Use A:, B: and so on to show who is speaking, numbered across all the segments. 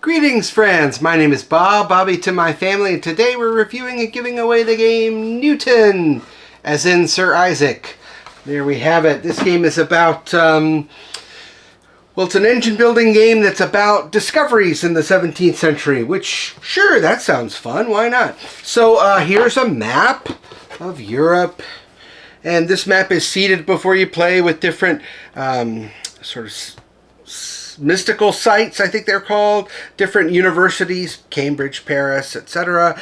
A: Greetings friends, my name is Bob, Bobby to my family, and today we're reviewing and giving away the game Newton, as in Sir Isaac. There we have it. This game is about, well, it's an engine building game that's about discoveries in the 17th century, which, sure, that sounds fun, why not? So here's a map of Europe, and this map is seated before you play with different sort of mystical sites, I think they're called, different universities, Cambridge, Paris, etc.,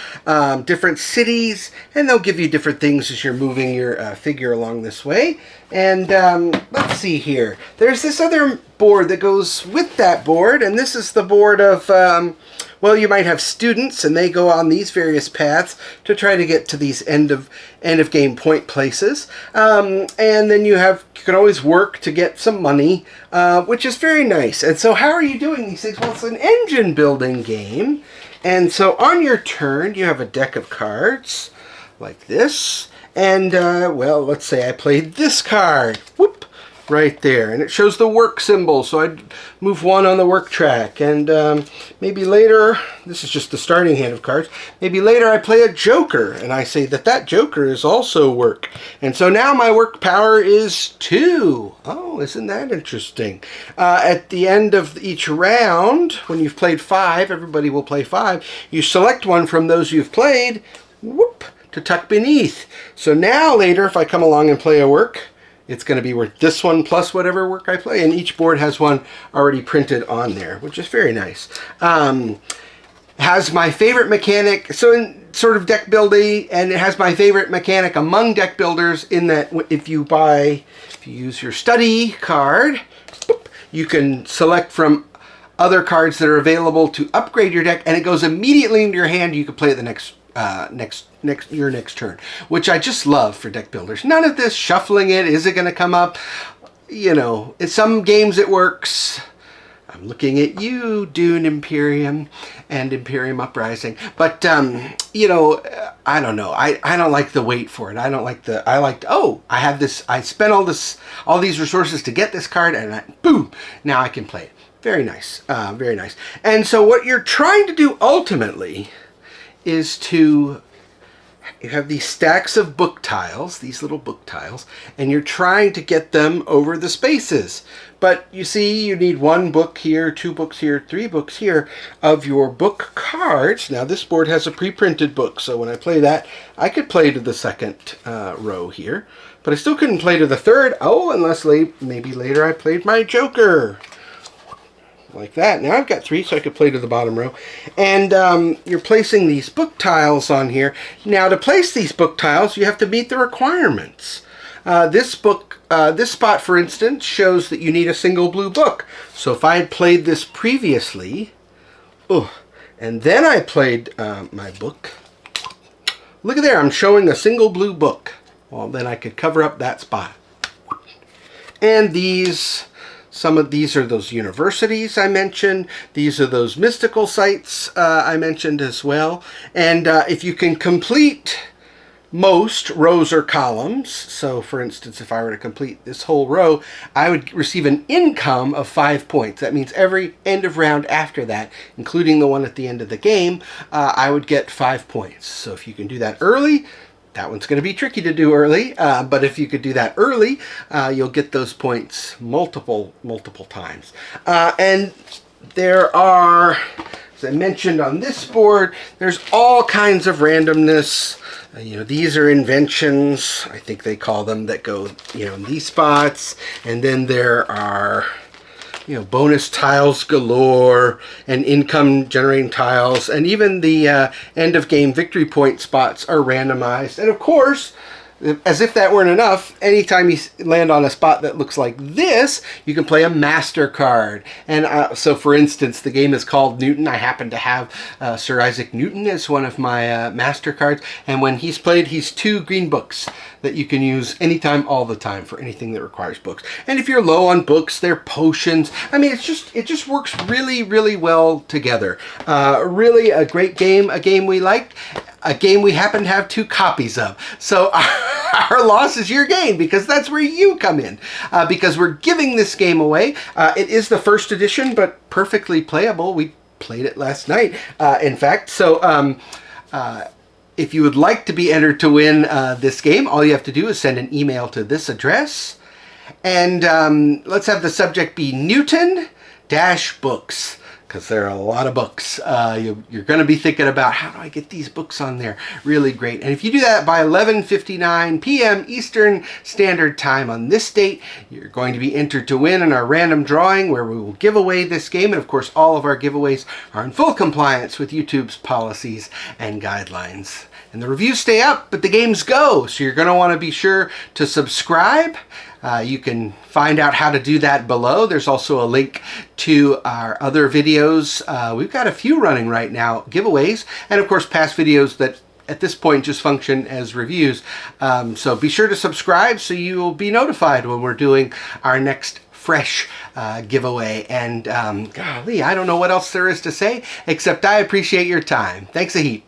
A: different cities, and they'll give you different things as you're moving your figure along this way. And let's see here. There's this other board that goes with that board, and this is the board of, well, you might have students, and they go on these various paths to try to get to these end of game point places. And then you can always work to get some money, which is very nice. And so how are you doing these things? Well, it's an engine building game. And so on your turn, you have a deck of cards like this. And, well, let's say I played this card. Whoop! Right there, and it shows the work symbol, so I'd move one on the work track, and maybe later, this is just the starting hand of cards, maybe later I play a joker, and I say that joker is also work, and so now my work power is 2. Oh, isn't that interesting? At the end of each round, when you've played 5, everybody will play 5, you select one from those you've played, whoop, to tuck beneath. So now later, if I come along and play a work, it's going to be worth this one plus whatever work I play, and each board has one already printed on there, which is very nice. Has my favorite mechanic, so in sort of deck building, and it has my favorite mechanic among deck builders in that if you use your study card, you can select from other cards that are available to upgrade your deck, and it goes immediately into your hand. You can play it the next turn, which I just love for deck builders. None of this shuffling it. Is it going to come up? You know, in some games it works. I'm looking at you, Dune Imperium and Imperium Uprising. But, you know, I don't know. I don't like the wait for it. I have this, I spent all these resources to get this card, and boom, now I can play it. Very nice. Very nice. And so what you're trying to do ultimately is you have these stacks of book tiles, these little book tiles, and you're trying to get them over the spaces. But you see, you need 1 book here, 2 books here, 3 books here of your book cards. Now this board has a pre-printed book, so when I play that, I could play to the second row here, but I still couldn't play to the third. Oh, unless maybe later I played my joker. Like that. Now I've got 3, so I could play to the bottom row. And you're placing these book tiles on here. Now to place these book tiles, you have to meet the requirements. This spot, for instance, shows that you need a single blue book. So if I had played this previously, and then I played my book, look at there, I'm showing a single blue book. Well, then I could cover up that spot. And some of these are those universities I mentioned. These are those mystical sites I mentioned as well. And if you can complete most rows or columns, so for instance, if I were to complete this whole row, I would receive an income of 5 points. That means every end of round after that, including the one at the end of the game, I would get 5 points. So if you can do that early, that one's going to be tricky to do early, but if you could do that early, you'll get those points multiple times. And there are, as I mentioned on this board, there's all kinds of randomness. You know, these are inventions, I think they call them, that go, you know, in these spots. And then there are, you know, bonus tiles galore and income generating tiles, and even the end of game victory point spots are randomized. And of course, as if that weren't enough, anytime you land on a spot that looks like this, you can play a master card. And so for instance, the game is called Newton. I happen to have Sir Isaac Newton as one of my master cards, and when he's played, he's 2 green books that you can use anytime, all the time, for anything that requires books. And if you're low on books, they're potions. I mean, it just works really, really well together. Really a great game, a game we liked, a game we happen to have 2 copies of. So our loss is your gain, because that's where you come in. Because we're giving this game away. It is the first edition, but perfectly playable. We played it last night, in fact. So if you would like to be entered to win this game, all you have to do is send an email to this address. And let's have the subject be Newton-books, because there are a lot of books. You're going to be thinking about, how do I get these books on there? Really great. And if you do that by 11:59 p.m. Eastern Standard Time on this date, you're going to be entered to win in our random drawing, where we will give away this game. And of course, all of our giveaways are in full compliance with YouTube's policies and guidelines. And the reviews stay up, but the games go. So you're going to want to be sure to subscribe. You can find out how to do that below. There's also a link to our other videos. We've got a few running right now, giveaways, and of course past videos that at this point just function as reviews. So be sure to subscribe so you will be notified when we're doing our next fresh giveaway. And golly, I don't know what else there is to say, except I appreciate your time. Thanks a heap.